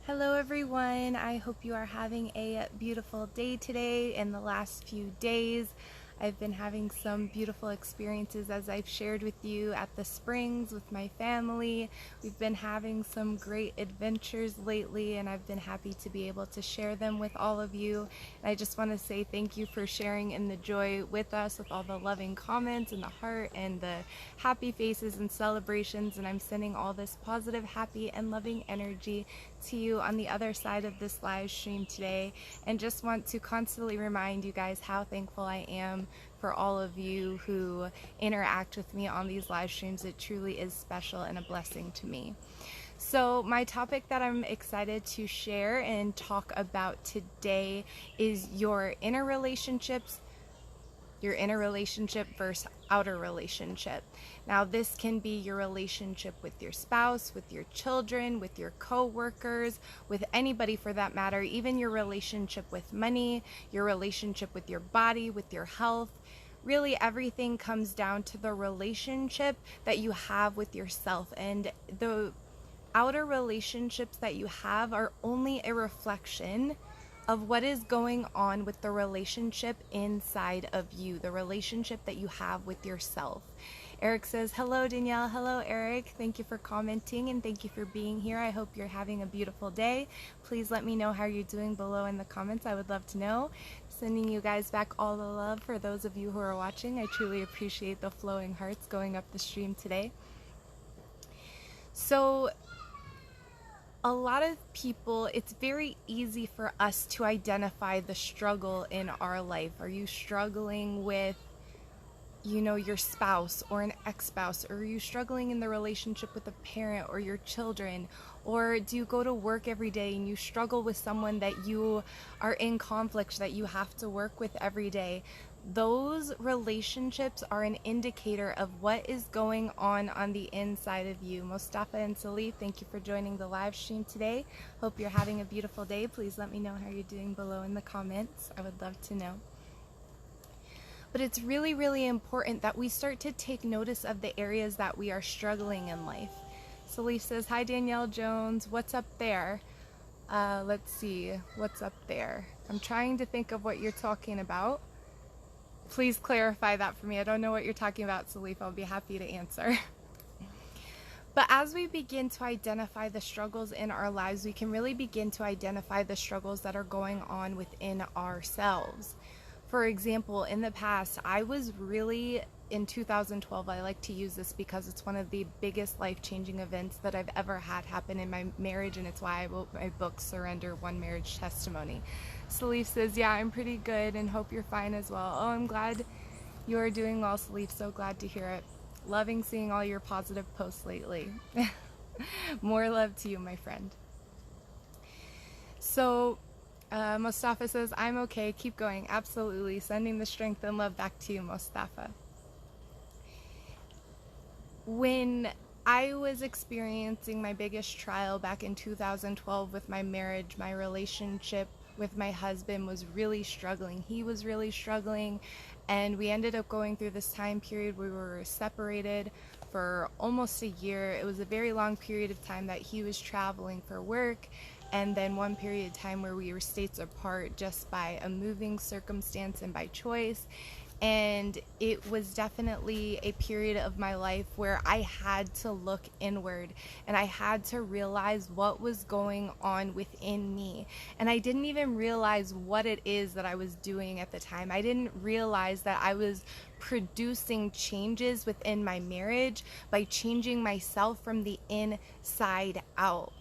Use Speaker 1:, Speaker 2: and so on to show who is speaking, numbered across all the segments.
Speaker 1: Hello everyone, I hope you are having a beautiful day today. In the last few days, I've been having some beautiful experiences as I've shared with you at the springs with my family. We've been having some great adventures lately and I've been happy to be able to share them with all of you. And I just want to say thank you for sharing in the joy with us, with all the loving comments and the heart and the happy faces and celebrations. And I'm sending all this positive, happy, and loving energy to you on the other side of this live stream today, and just want to constantly remind you guys how thankful I am for all of you who interact with me on these live streams. It truly is special and a blessing to me. So my topic that I'm excited to share and talk about today is your inner relationships versus outer relationship. Now, this can be your relationship with your spouse, with your children, with your co-workers, with anybody for that matter, even your relationship with money, your relationship with your body, with your health. Really, everything comes down to the relationship that you have with yourself, and the outer relationships that you have are only a reflection of what is going on with the relationship inside of you, the relationship that you have with yourself. Eric says, hello Danielle. Hello Eric. Thank you for commenting and thank you for being here. I hope you're having a beautiful day. Please let me know how you're doing below in the comments. I would love to know. Sending you guys back all the love for those of you who are watching. I truly appreciate the flowing hearts going up the stream today. So a lot of people, it's very easy for us to identify the struggle in our life. Are you struggling with, your spouse or an ex-spouse? Or are you struggling in the relationship with a parent or your children? Or do you go to work every day and you struggle with someone that you are in conflict, that you have to work with every day? Those relationships are an indicator of what is going on the inside of you. Mustafa and Salif, thank you for joining the live stream today. Hope you're having a beautiful day. Please let me know how you're doing below in the comments. I would love to know. But it's really, really important that we start to take notice of the areas that we are struggling in life. Salif says, hi Danielle Jones, what's up there? Let's see, what's up there? I'm trying to think of what you're talking about. Please clarify that for me. I don't know what you're talking about, Salif. I'll be happy to answer. But as we begin to identify the struggles in our lives, we can really begin to identify the struggles that are going on within ourselves. For example, in the past, I was really, in 2012, I like to use this because it's one of the biggest life-changing events that I've ever had happen in my marriage, and it's why I wrote my book, Surrender, One Marriage Testimony. Salif says, yeah, I'm pretty good and hope you're fine as well. Oh, I'm glad you are doing well, Salif. So glad to hear it. Loving seeing all your positive posts lately. More love to you, my friend. So, Mustafa says, I'm okay, keep going. Absolutely. Sending the strength and love back to you, Mustafa. When I was experiencing my biggest trial back in 2012 with my marriage, my relationship with my husband was really struggling. He was really struggling, and we ended up going through this time period where we were separated for almost a year. It was a very long period of time that he was traveling for work, and then one period of time where we were states apart just by a moving circumstance and by choice. And it was definitely a period of my life where I had to look inward and I had to realize what was going on within me. And I didn't even realize what it is that I was doing at the time. I didn't realize that I was producing changes within my marriage by changing myself from the inside out.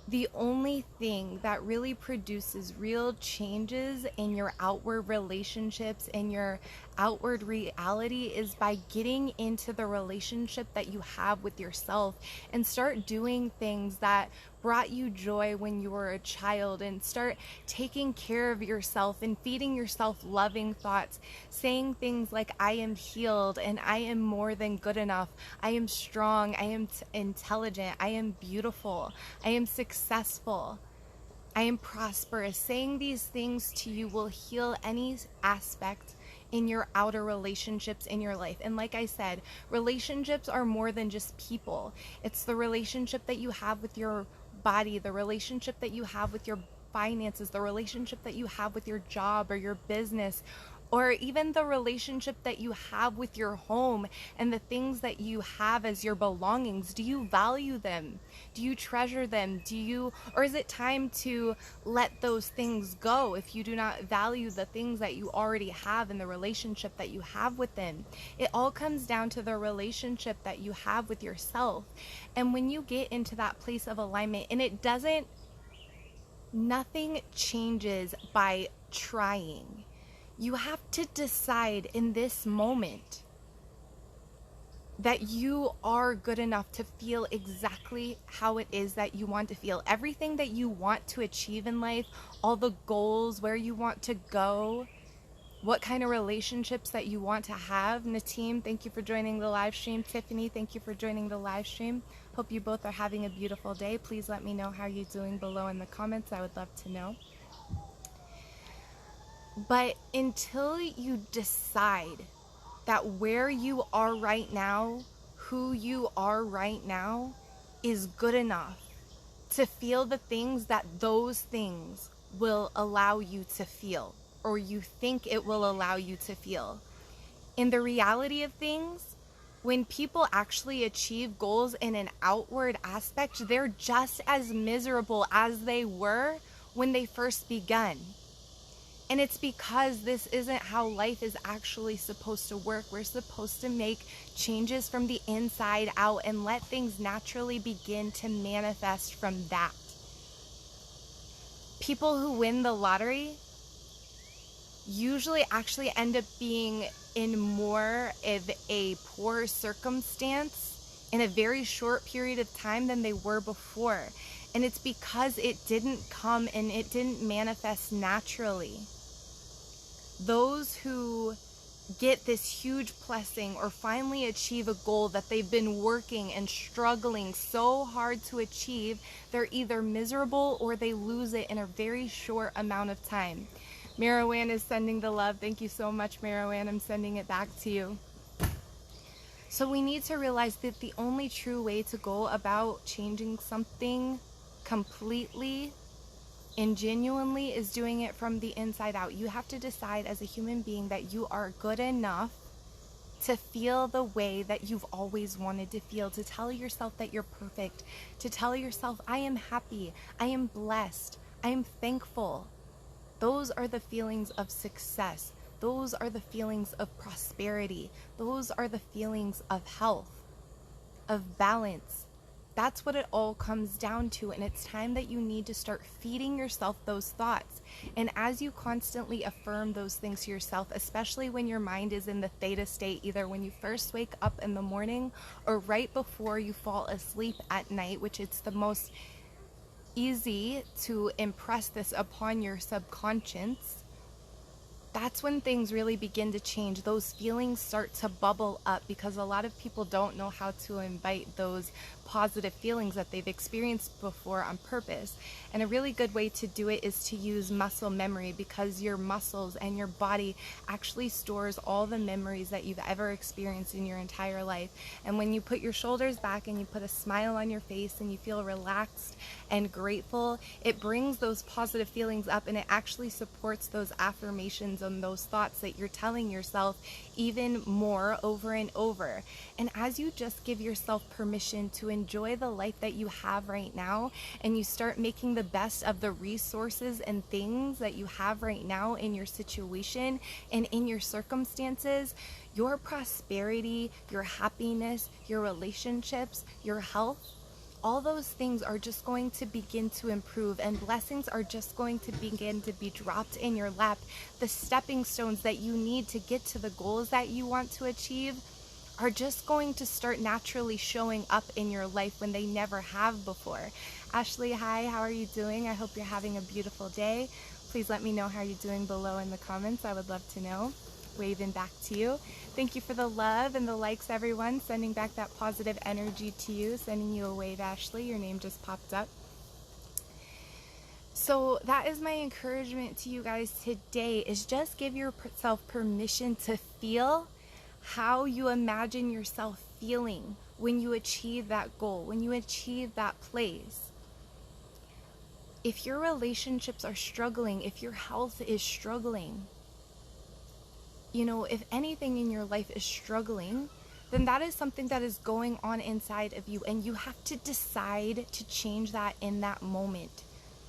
Speaker 1: The only thing that really produces real changes in your outward relationships and your outward reality is by getting into the relationship that you have with yourself and start doing things that brought you joy when you were a child, and start taking care of yourself and feeding yourself loving thoughts, saying things like, I am healed and I am more than good enough, I am strong, I am intelligent, I am beautiful, I am successful, I am prosperous. Saying these things to you will heal any aspect in your outer relationships in your life. And like I said, relationships are more than just people. It's the relationship that you have with your body, the relationship that you have with your finances, the relationship that you have with your job or your business, or even the relationship that you have with your home and the things that you have as your belongings. Do you value them? Do you treasure them? Or is it time to let those things go if you do not value the things that you already have and the relationship that you have with them? It all comes down to the relationship that you have with yourself. And when you get into that place of alignment, and nothing changes by trying. You have to decide in this moment that you are good enough to feel exactly how it is that you want to feel. Everything that you want to achieve in life, all the goals, where you want to go, what kind of relationships that you want to have. Nateem, thank you for joining the live stream. Tiffany, thank you for joining the live stream. Hope you both are having a beautiful day. Please let me know how you're doing below in the comments. I would love to know. But until you decide that where you are right now, who you are right now, is good enough to feel the things that those things will allow you to feel, or you think it will allow you to feel. In the reality of things, when people actually achieve goals in an outward aspect, they're just as miserable as they were when they first begun. And it's because this isn't how life is actually supposed to work. We're supposed to make changes from the inside out and let things naturally begin to manifest from that. People who win the lottery usually actually end up being in more of a poor circumstance in a very short period of time than they were before. And it's because it didn't come and it didn't manifest naturally. Those who get this huge blessing or finally achieve a goal that they've been working and struggling so hard to achieve, they're either miserable or they lose it in a very short amount of time. Marijuana is sending the love. Thank you so much, Marijuana. I'm sending it back to you. So we need to realize that the only true way to go about changing something completely and genuinely is doing it from the inside out. You have to decide as a human being that you are good enough to feel the way that you've always wanted to feel, to tell yourself that you're perfect, to tell yourself, I am happy, I am blessed, I am thankful. Those are the feelings of success. Those are the feelings of prosperity. Those are the feelings of health, of balance. That's what it all comes down to, and it's time that you need to start feeding yourself those thoughts. And as you constantly affirm those things to yourself, especially when your mind is in the theta state, either when you first wake up in the morning or right before you fall asleep at night, which it's the most easy to impress this upon your subconscious, that's when things really begin to change. Those feelings start to bubble up because a lot of people don't know how to invite those positive feelings that they've experienced before on purpose. And a really good way to do it is to use muscle memory, because your muscles and your body actually stores all the memories that you've ever experienced in your entire life. And when you put your shoulders back and you put a smile on your face and you feel relaxed and grateful, it brings those positive feelings up, and it actually supports those affirmations and those thoughts that you're telling yourself even more over and over. And as you just give yourself permission to enjoy the life that you have right now, and you start making the best of the resources and things that you have right now in your situation and in your circumstances, your prosperity, your happiness, your relationships, your health, all those things are just going to begin to improve, and blessings are just going to begin to be dropped in your lap. The stepping stones that you need to get to the goals that you want to achieve are just going to start naturally showing up in your life when they never have before. Ashley, hi, how are you doing? I hope you're having a beautiful day. Please let me know how you're doing below in the comments. I would love to know. Waving back to you. Thank you for the love and the likes, everyone. Sending back that positive energy to you. Sending you a wave, Ashley. Your name just popped up. So that is my encouragement to you guys today, is just give yourself permission to feel how you imagine yourself feeling when you achieve that goal, when you achieve that place. If your relationships are struggling, if your health is struggling, if anything in your life is struggling, then that is something that is going on inside of you, and you have to decide to change that in that moment.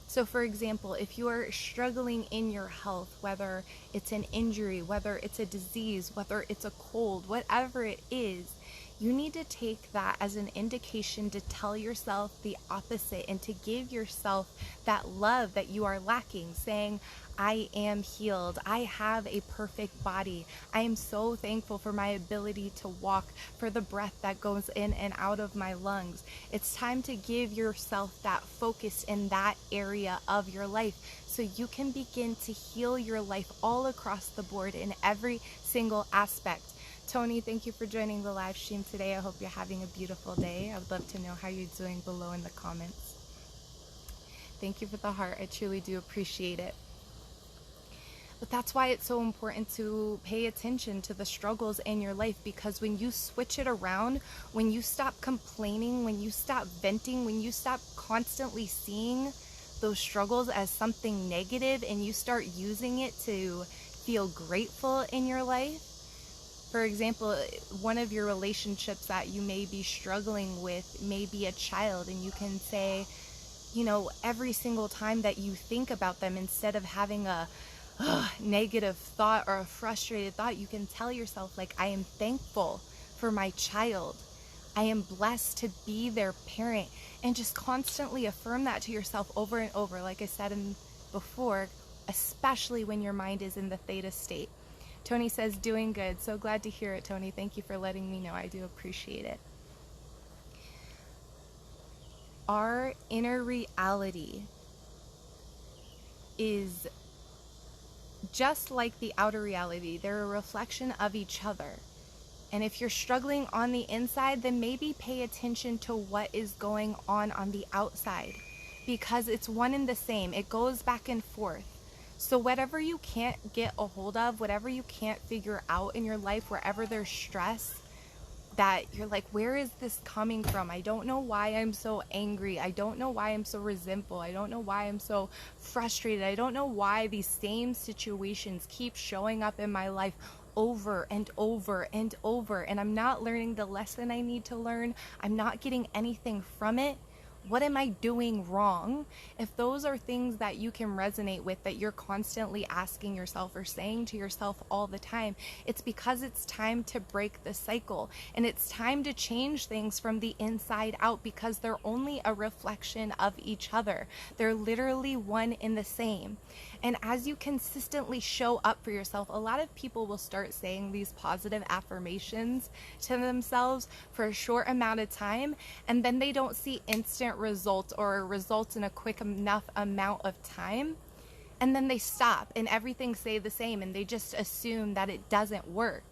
Speaker 1: So for example, if you are struggling in your health, whether it's an injury, whether it's a disease, whether it's a cold, whatever it is, you need to take that as an indication to tell yourself the opposite and to give yourself that love that you are lacking, saying, I am healed. I have a perfect body. I am so thankful for my ability to walk, for the breath that goes in and out of my lungs. It's time to give yourself that focus in that area of your life so you can begin to heal your life all across the board in every single aspect. Tony, thank you for joining the live stream today. I hope you're having a beautiful day. I would love to know how you're doing below in the comments. Thank you for the heart. I truly do appreciate it. But that's why it's so important to pay attention to the struggles in your life, because when you switch it around, when you stop complaining, when you stop venting, when you stop constantly seeing those struggles as something negative and you start using it to feel grateful in your life. For example, one of your relationships that you may be struggling with may be a child, and you can say, every single time that you think about them, instead of having a negative thought or a frustrated thought, you can tell yourself, like, I am thankful for my child. I am blessed to be their parent, and just constantly affirm that to yourself over and over. Like I said before, especially when your mind is in the theta state. Tony says, doing good. So glad to hear it, Tony. Thank you for letting me know. I do appreciate it. Our inner reality is just like the outer reality. They're a reflection of each other. And if you're struggling on the inside, then maybe pay attention to what is going on the outside, because it's one and the same. It goes back and forth. So whatever you can't get a hold of, whatever you can't figure out in your life, wherever there's stress, that you're like, where is this coming from? I don't know why I'm so angry. I don't know why I'm so resentful. I don't know why I'm so frustrated. I don't know why these same situations keep showing up in my life over and over and over, and I'm not learning the lesson I need to learn. I'm not getting anything from it. What am I doing wrong? If those are things that you can resonate with, that you're constantly asking yourself or saying to yourself all the time, it's because it's time to break the cycle, and it's time to change things from the inside out, because they're only a reflection of each other. They're literally one and the same. And as you consistently show up for yourself, a lot of people will start saying these positive affirmations to themselves for a short amount of time, and then they don't see instant results or results in a quick enough amount of time, and then they stop and everything stay the same, and they just assume that it doesn't work.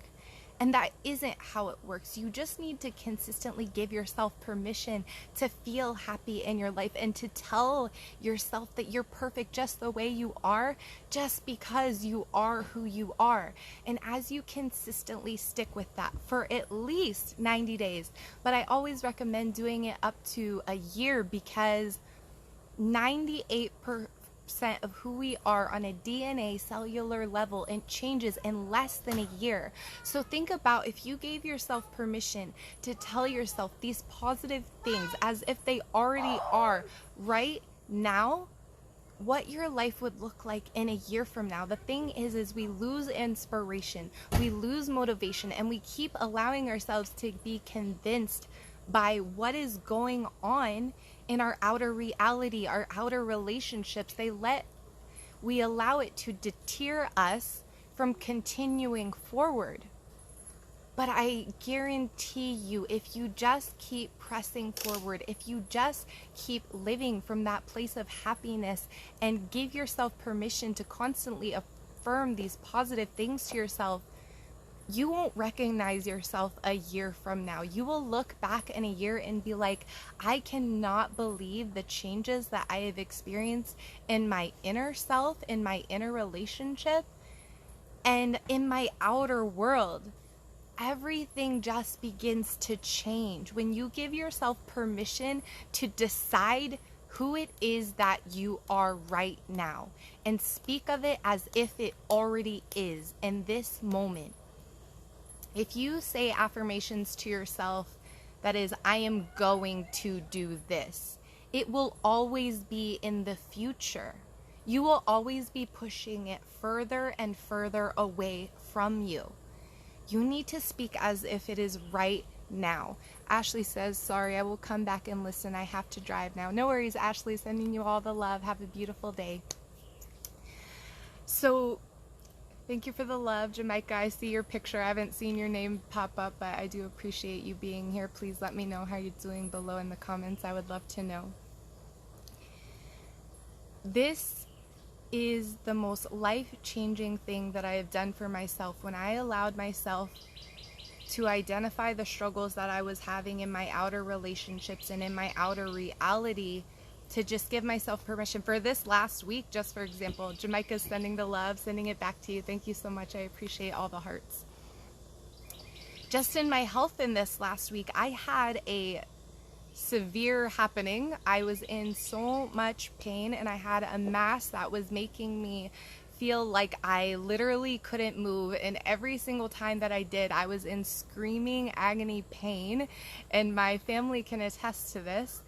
Speaker 1: And that isn't how it works. You just need to consistently give yourself permission to feel happy in your life, and to tell yourself that you're perfect just the way you are, just because you are who you are. And as you consistently stick with that for at least 90 days, but I always recommend doing it up to a year, because 98% of who we are on a DNA cellular level, and changes in less than a year. So think about, if you gave yourself permission to tell yourself these positive things as if they already are right now, what your life would look like in a year from now. The thing is we lose inspiration, we lose motivation, and we keep allowing ourselves to be convinced by what is going on in our outer reality, our outer relationships. We allow it to deter us from continuing forward. But I guarantee you, if you just keep pressing forward, if you just keep living from that place of happiness and give yourself permission to constantly affirm these positive things to yourself, you won't recognize yourself a year from now. You will look back in a year and be like, I cannot believe the changes that I have experienced in my inner self, in my inner relationship, and in my outer world. Everything just begins to change when you give yourself permission to decide who it is that you are right now and speak of it as if it already is in this moment. If you say affirmations to yourself, that is, I am going to do this, it will always be in the future. You will always be pushing it further and further away from you. You need to speak as if it is right now. Ashley says, sorry, I will come back and listen. I have to drive now. No worries, Ashley. Sending you all the love. Have a beautiful day. So, thank you for the love, Jamaica. I see your picture. I haven't seen your name pop up, but I do appreciate you being here. Please let me know how you're doing below in the comments. I would love to know. This is the most life-changing thing that I have done for myself when I allowed myself to identify the struggles that I was having in my outer relationships and in my outer reality, to just give myself permission. For this last week, just for example, Jamaica's sending the love, sending it back to you. Thank you so much. I appreciate all the hearts. Just in my health in this last week, I had a severe happening. I was in so much pain and I had a mass that was making me feel like I literally couldn't move, and every single time that I did, I was in screaming agony pain, and my family can attest to this.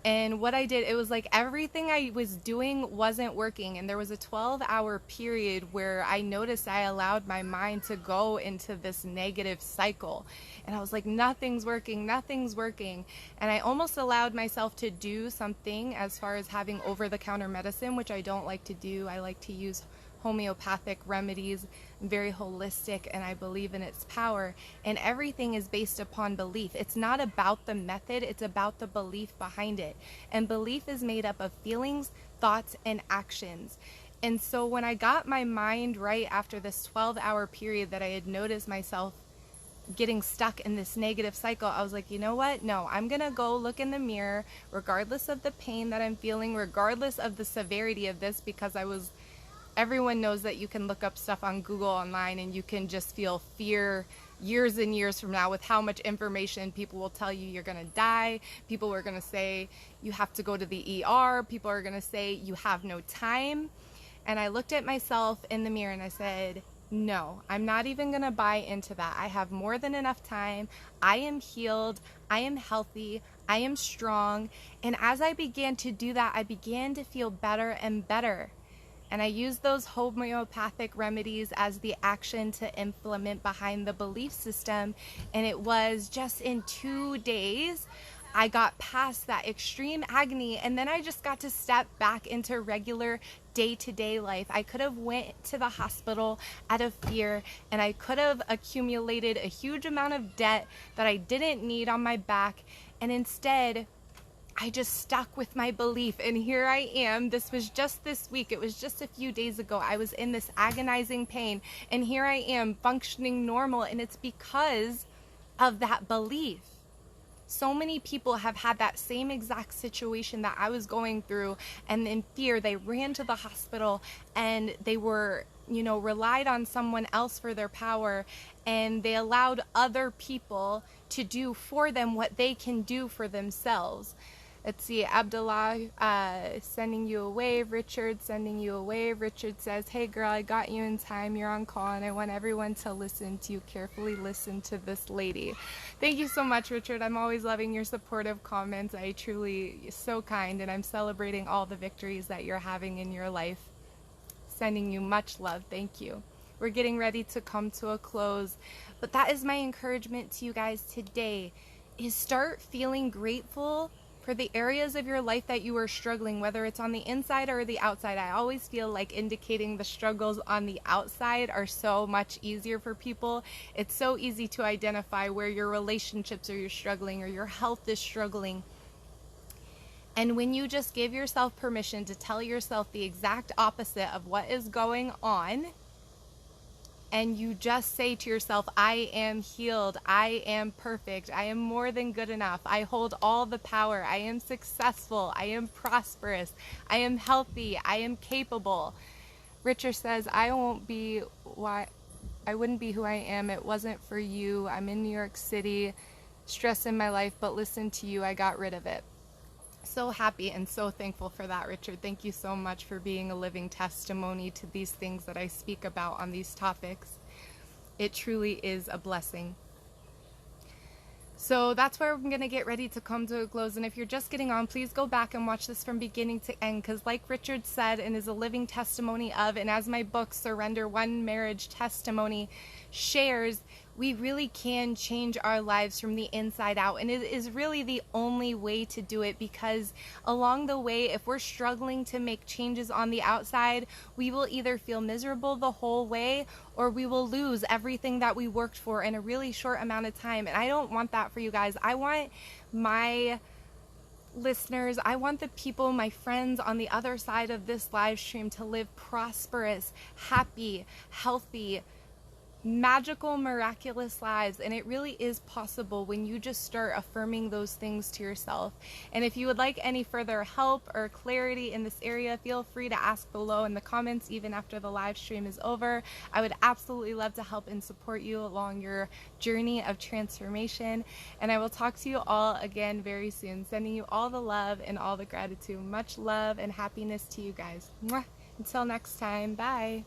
Speaker 1: And what I did, it was like everything I was doing wasn't working. And there was a 12-hour period where I noticed I allowed my mind to go into this negative cycle. And I was like, nothing's working, nothing's working. And I almost allowed myself to do something as far as having over-the-counter medicine, which I don't like to do. I like to use homeopathic remedies. I'm very holistic and I believe in its power, and everything is based upon belief. It's not about the method, it's about the belief behind it. And belief is made up of feelings, thoughts, and actions. And so when I got my mind right after this 12-hour period that I had noticed myself getting stuck in this negative cycle, I was like, you know what? No, I'm gonna go look in the mirror, regardless of the pain that I'm feeling, regardless of the severity of this, because everyone knows that you can look up stuff on Google online and you can just feel fear years and years from now with how much information. People will tell you you're gonna die. People are gonna say you have to go to the ER. People are gonna say you have no time. And I looked at myself in the mirror and I said, no, I'm not even gonna buy into that. I have more than enough time. I am healed. I am healthy. I am strong. And as I began to do that, I began to feel better and better. And I used those homeopathic remedies as the action to implement behind the belief system. And it was just in 2 days, I got past that extreme agony. And then I just got to step back into regular day-to-day life. I could have went to the hospital out of fear, and I could have accumulated a huge amount of debt that I didn't need on my back. And instead, I just stuck with my belief, and here I am. This was just this week. It was just a few days ago. I was in this agonizing pain, and here I am functioning normal, and it's because of that belief. So many people have had that same exact situation that I was going through, and in fear, they ran to the hospital, and they were, relied on someone else for their power, and they allowed other people to do for them what they can do for themselves. Let's see, Abdullah sending you a wave. Richard sending you a wave. Richard says, hey girl, I got you in time. You're on call and I want everyone to listen to you. Carefully listen to this lady. Thank you so much, Richard. I'm always loving your supportive comments. I truly, so kind, and I'm celebrating all the victories that you're having in your life. Sending you much love. Thank you. We're getting ready to come to a close, but that is my encouragement to you guys today, is start feeling grateful for the areas of your life that you are struggling, whether it's on the inside or the outside. I always feel like indicating the struggles on the outside are so much easier for people. It's so easy to identify where your relationships are struggling or your health is struggling. And when you just give yourself permission to tell yourself the exact opposite of what is going on, and you just say to yourself, I am healed, I am perfect, I am more than good enough, I hold all the power, I am successful, I am prosperous, I am healthy, I am capable. Richard says, I wouldn't be who I am. It wasn't for you. I'm in New York City, stress in my life, but listen to you, I got rid of it. So happy and so thankful for that, Richard. Thank you so much for being a living testimony to these things that I speak about on these topics. It truly is a blessing. So that's where I'm going to get ready to come to a close. And if you're just getting on, please go back and watch this from beginning to end. Because like Richard said, and is a living testimony of, and as my book, Surrender One Marriage Testimony, shares, we really can change our lives from the inside out. And it is really the only way to do it, because along the way, if we're struggling to make changes on the outside, we will either feel miserable the whole way, or we will lose everything that we worked for in a really short amount of time. And I don't want that for you guys. I want my listeners, I want the people, my friends on the other side of this live stream, to live prosperous, happy, healthy, magical, miraculous lives. And it really is possible when you just start affirming those things to yourself. And if you would like any further help or clarity in this area, feel free to ask below in the comments, even after the live stream is over. I would absolutely love to help and support you along your journey of transformation. And I will talk to you all again very soon, sending you all the love and all the gratitude. Much love and happiness to you guys. Mwah. Until next time, bye.